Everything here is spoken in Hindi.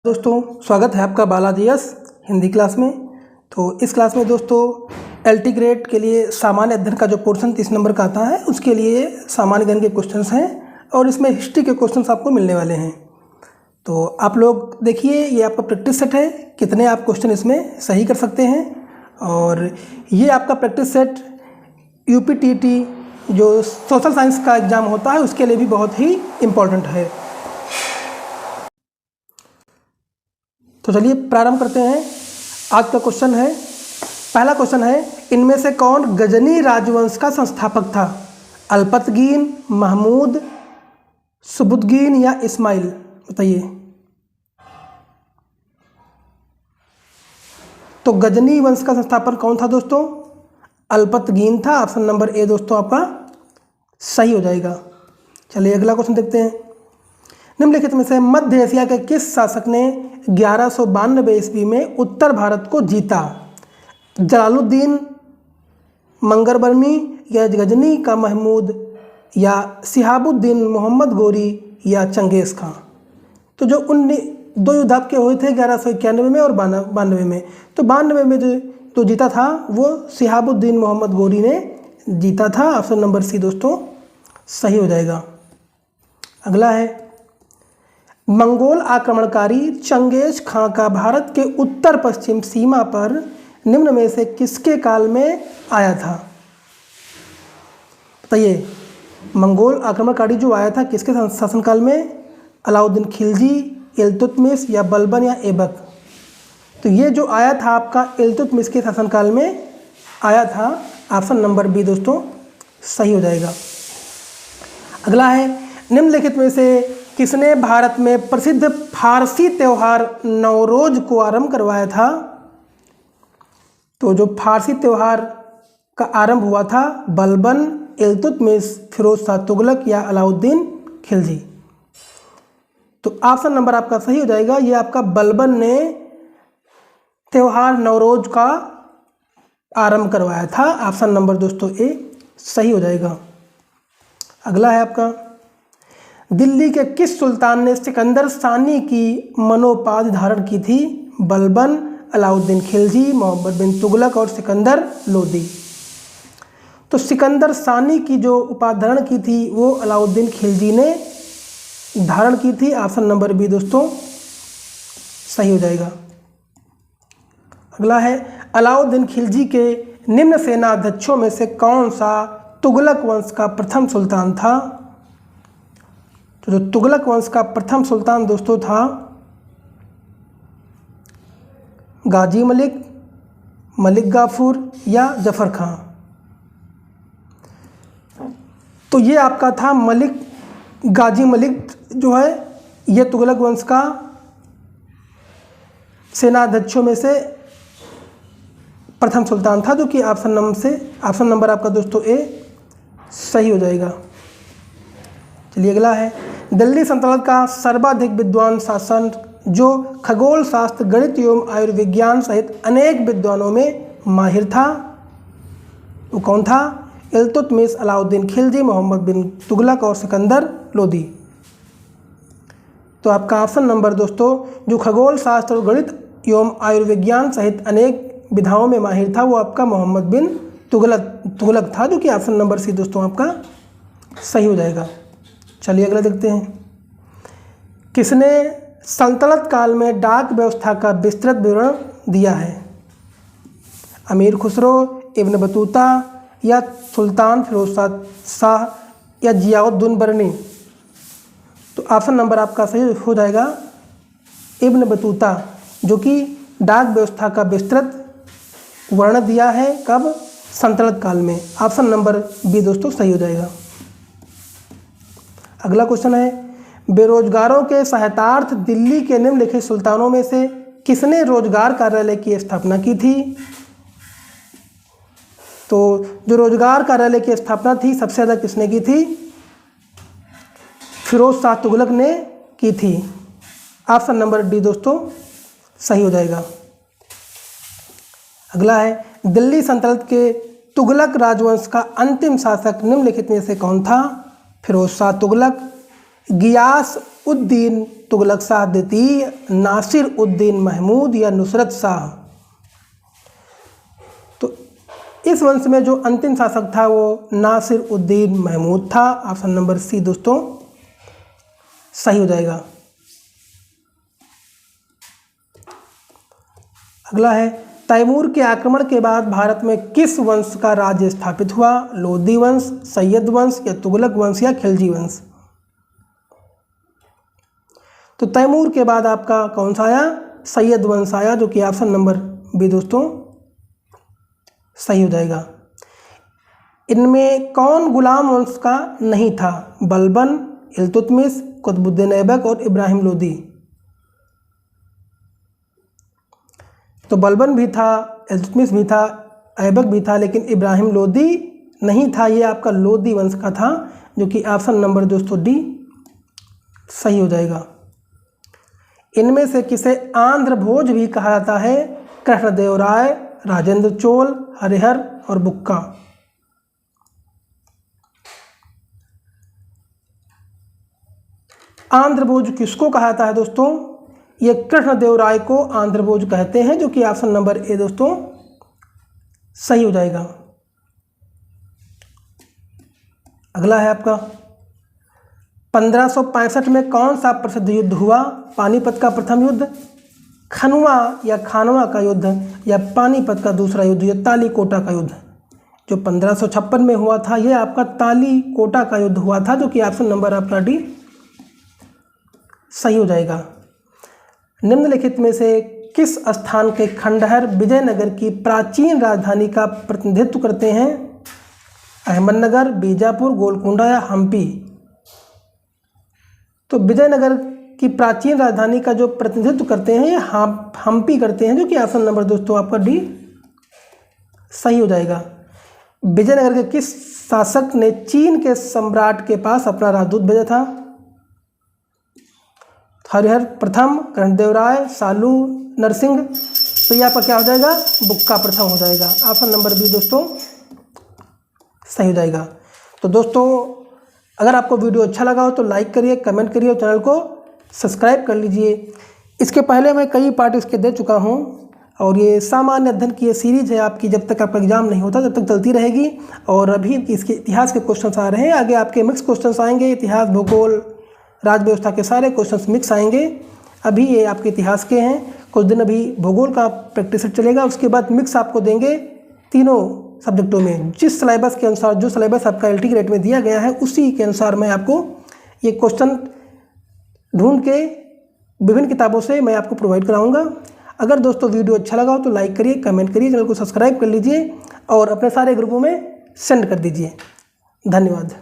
दोस्तों स्वागत है आपका बालाजी यस हिंदी क्लास में। तो इस क्लास में दोस्तों एलटी ग्रेड के लिए सामान्य अध्ययन का जो पोर्शन 30 नंबर का आता है उसके लिए सामान्य ज्ञान के क्वेश्चंस हैं और इसमें हिस्ट्री के क्वेश्चंस आपको मिलने वाले हैं। तो आप लोग देखिए, ये आपका प्रैक्टिस सेट है, कितने आप क्वेश्चन इसमें सही कर सकते हैं। और ये आपका प्रैक्टिस सेट यूपीटीटी जो सोशल साइंस का एग्ज़ाम होता है उसके लिए भी बहुत ही इम्पोर्टेंट है। तो चलिए प्रारंभ करते हैं। आज का क्वेश्चन है, पहला क्वेश्चन है, इनमें से कौन गजनी राजवंश का संस्थापक था? अल्पतगीन, महमूद, सुबुतगीन या इस्माइल? बताइए। तो गजनी वंश का संस्थापक कौन था दोस्तों? अल्पतगीन था। ऑप्शन नंबर ए दोस्तों आपका सही हो जाएगा। चलिए अगला क्वेश्चन देखते हैं। निम्नलिखित में से मध्य एशिया के किस शासक ने 1192 ईस्वी में उत्तर भारत को जीता? जलालुद्दीन मंगरबर्मी या गजनी का महमूद या शिहाबुद्दीन मोहम्मद गोरी या चंगेज़ खां? तो जो दो युद्ध आपके हुए थे 1191 में और 92 में। तो 92 में जो जीता था वो शिहाबुद्दीन मोहम्मद गोरी ने जीता था। ऑप्शन नंबर सी दोस्तों सही हो जाएगा। अगला है, मंगोल आक्रमणकारी चंगेज़ खां का भारत के उत्तर पश्चिम सीमा पर निम्न में से किसके काल में आया था? बताइए। मंगोल आक्रमणकारी जो आया था किसके शासनकाल में? अलाउद्दीन खिलजी, इल्तुतमिश या बलबन या ऐबक? तो ये जो आया था आपका इल्तुतमिश के शासनकाल में आया था। ऑप्शन नंबर बी दोस्तों सही हो जाएगा। अगला है, निम्नलिखित में से किसने भारत में प्रसिद्ध फारसी त्यौहार नवरोज को आरंभ करवाया था? तो जो फारसी त्यौहार का आरंभ हुआ था बलबन, इल्तुतमिश, फिरोज शाह तुगलक या अलाउद्दीन खिलजी? तो ऑप्शन नंबर आपका सही हो जाएगा। ये आपका बलबन ने त्यौहार नवरोज का आरंभ करवाया था। ऑप्शन नंबर दोस्तों ए सही हो जाएगा। अगला है आपका, दिल्ली के किस सुल्तान ने सिकंदर सानी की मनोपाधि धारण की थी? बलबन, अलाउद्दीन खिलजी, मोहम्मद बिन तुगलक और सिकंदर लोदी? तो सिकंदर सानी की जो उपाधि धारण की थी वो अलाउद्दीन खिलजी ने धारण की थी। ऑप्शन नंबर बी दोस्तों सही हो जाएगा। अगला है, अलाउद्दीन खिलजी के निम्न सेना अध्यक्षों में से कौन सा तुगलक वंश का प्रथम सुल्तान था? तो जो तुगलक वंश का प्रथम सुल्तान दोस्तों था गाजी मलिक, मलिक गाफूर या जफर खां? तो ये आपका था मलिक गाजी मलिक जो है ये तुगलक वंश का सेनाध्यक्षों में से प्रथम सुल्तान था, जो कि ऑप्शन नंबर आपका दोस्तों ए सही हो जाएगा। चलिए अगला है, दिल्ली सल्तनत का सर्वाधिक विद्वान शासक जो खगोल शास्त्र, गणित एवं आयुर्विज्ञान सहित अनेक विद्वानों में माहिर था, वो कौन था? इल्तुतमिश, अलाउद्दीन खिलजी, मोहम्मद बिन तुगलक और सिकंदर लोदी? तो आपका ऑप्शन नंबर दोस्तों जो खगोल शास्त्र और गणित एवं आयुर्विज्ञान सहित अनेक विधाओं में माहिर था वो आपका मोहम्मद बिन तुगलक था, जो कि ऑप्शन नंबर सी दोस्तों आपका सही हो जाएगा। चलिए अगला देखते हैं, किसने सल्तनत काल में डाक व्यवस्था का विस्तृत विवरण दिया है? अमीर खुसरो, इब्न बतूता या सुल्तान फिरोज शाह या जियाउद्दीन बरनी? तो ऑप्शन नंबर आपका सही हो जाएगा इब्न बतूता, जो कि डाक व्यवस्था का विस्तृत वर्णन दिया है कब? सल्तनत काल में। ऑप्शन नंबर बी दोस्तों सही हो जाएगा। अगला क्वेश्चन है, बेरोजगारों के सहायतार्थ दिल्ली के निम्नलिखित सुल्तानों में से किसने रोजगार कार्यालय की स्थापना की थी? तो जो रोजगार कार्यालय की स्थापना थी सबसे ज़्यादा किसने की थी? फिरोज शाह तुगलक ने की थी। ऑप्शन नंबर डी दोस्तों सही हो जाएगा। अगला है, दिल्ली सल्तनत के तुगलक राजवंश का अंतिम शासक निम्नलिखित में से कौन था? फिरोज शाह तुगलक, गियास उद्दीन तुगलक शाह द्वितीय, नासिर उद्दीन महमूद या नुसरत शाह। तो इस वंश में जो अंतिम शासक था वो नासिर उद्दीन महमूद था। ऑप्शन नंबर सी दोस्तों सही हो जाएगा। अगला है, तैमूर के आक्रमण के बाद भारत में किस वंश का राज्य स्थापित हुआ? लोदी वंश, सैयद वंश या तुगलक वंश या खिलजी वंश। तो तैमूर के बाद आपका कौन सा आया? सैयद वंश आया, जो कि ऑप्शन नंबर बी दोस्तों सही हो जाएगा। इनमें कौन गुलाम वंश का नहीं था? बलबन, इल्तुतमिश, कुतुबुद्दीन ऐबक और इब्राहिम लोदी। तो बलबन भी था, इल्तुतमिश भी था, ऐबक भी था, लेकिन इब्राहिम लोदी नहीं था। ये आपका लोदी वंश का था, जो कि ऑप्शन नंबर दोस्तों डी सही हो जाएगा। इनमें से किसे आंध्र भोज भी कहा जाता है? कृष्णदेवराय, राजेंद्र चोल, हरिहर और बुक्का। आंध्र भोज किसको कहा जाता है दोस्तों? ये कृष्णदेवराय को आंध्र भोज कहते हैं, जो कि ऑप्शन नंबर ए दोस्तों सही हो जाएगा। अगला है आपका 1565 में कौन सा प्रसिद्ध युद्ध हुआ? पानीपत का प्रथम युद्ध, खनवा या खानवा का युद्ध या पानीपत का दूसरा युद्ध या तालीकोटा का युद्ध। जो 1556 में हुआ था ये आपका तालीकोटा का युद्ध हुआ था, जो कि ऑप्शन नंबर आपका डी सही हो जाएगा। निम्नलिखित में से किस स्थान के खंडहर विजयनगर की प्राचीन राजधानी का प्रतिनिधित्व करते हैं? अहमदनगर, बीजापुर, गोलकुंडा या हम्पी। तो विजयनगर की प्राचीन राजधानी का जो प्रतिनिधित्व करते हैं ये हम्पी करते हैं, जो कि ऑप्शन नंबर दोस्तों आपका डी सही हो जाएगा। विजयनगर के किस शासक ने चीन के सम्राट के पास अपना राजदूत भेजा था? हरिहर प्रथम, कृष्णदेवराय, सालू नरसिंह। तो ये आपका क्या हो जाएगा? बुक्का प्रथम हो जाएगा। ऑप्शन नंबर बी दोस्तों सही हो जाएगा। तो दोस्तों अगर आपको वीडियो अच्छा लगा हो तो लाइक करिए, कमेंट करिए और चैनल को सब्सक्राइब कर लीजिए। इसके पहले मैं कई पार्ट इसके दे चुका हूँ और ये सामान्य अध्ययन की ये सीरीज़ है आपकी, जब तक आपका एग्जाम नहीं होता तब तक चलती रहेगी। और अभी इसके इतिहास के क्वेश्चंस आ रहे हैं, आगे आपके मिक्स क्वेश्चंस आएंगे। इतिहास, भूगोल, राज व्यवस्था के सारे क्वेश्चंस मिक्स आएंगे। अभी ये आपके इतिहास के हैं, कुछ दिन अभी भूगोल का प्रैक्टिस चलेगा, उसके बाद मिक्स आपको देंगे तीनों सब्जेक्टों में। जिस सिलेबस के अनुसार, जो सिलेबस आपका LT ग्रेड में दिया गया है उसी के अनुसार मैं आपको ये क्वेश्चन ढूंढ के विभिन्न किताबों से मैं आपको प्रोवाइड कराऊंगा। अगर दोस्तों वीडियो अच्छा लगा हो तो लाइक करिए, कमेंट करिए, चैनल को सब्सक्राइब कर लीजिए और अपने सारे ग्रुपों में सेंड कर दीजिए। धन्यवाद।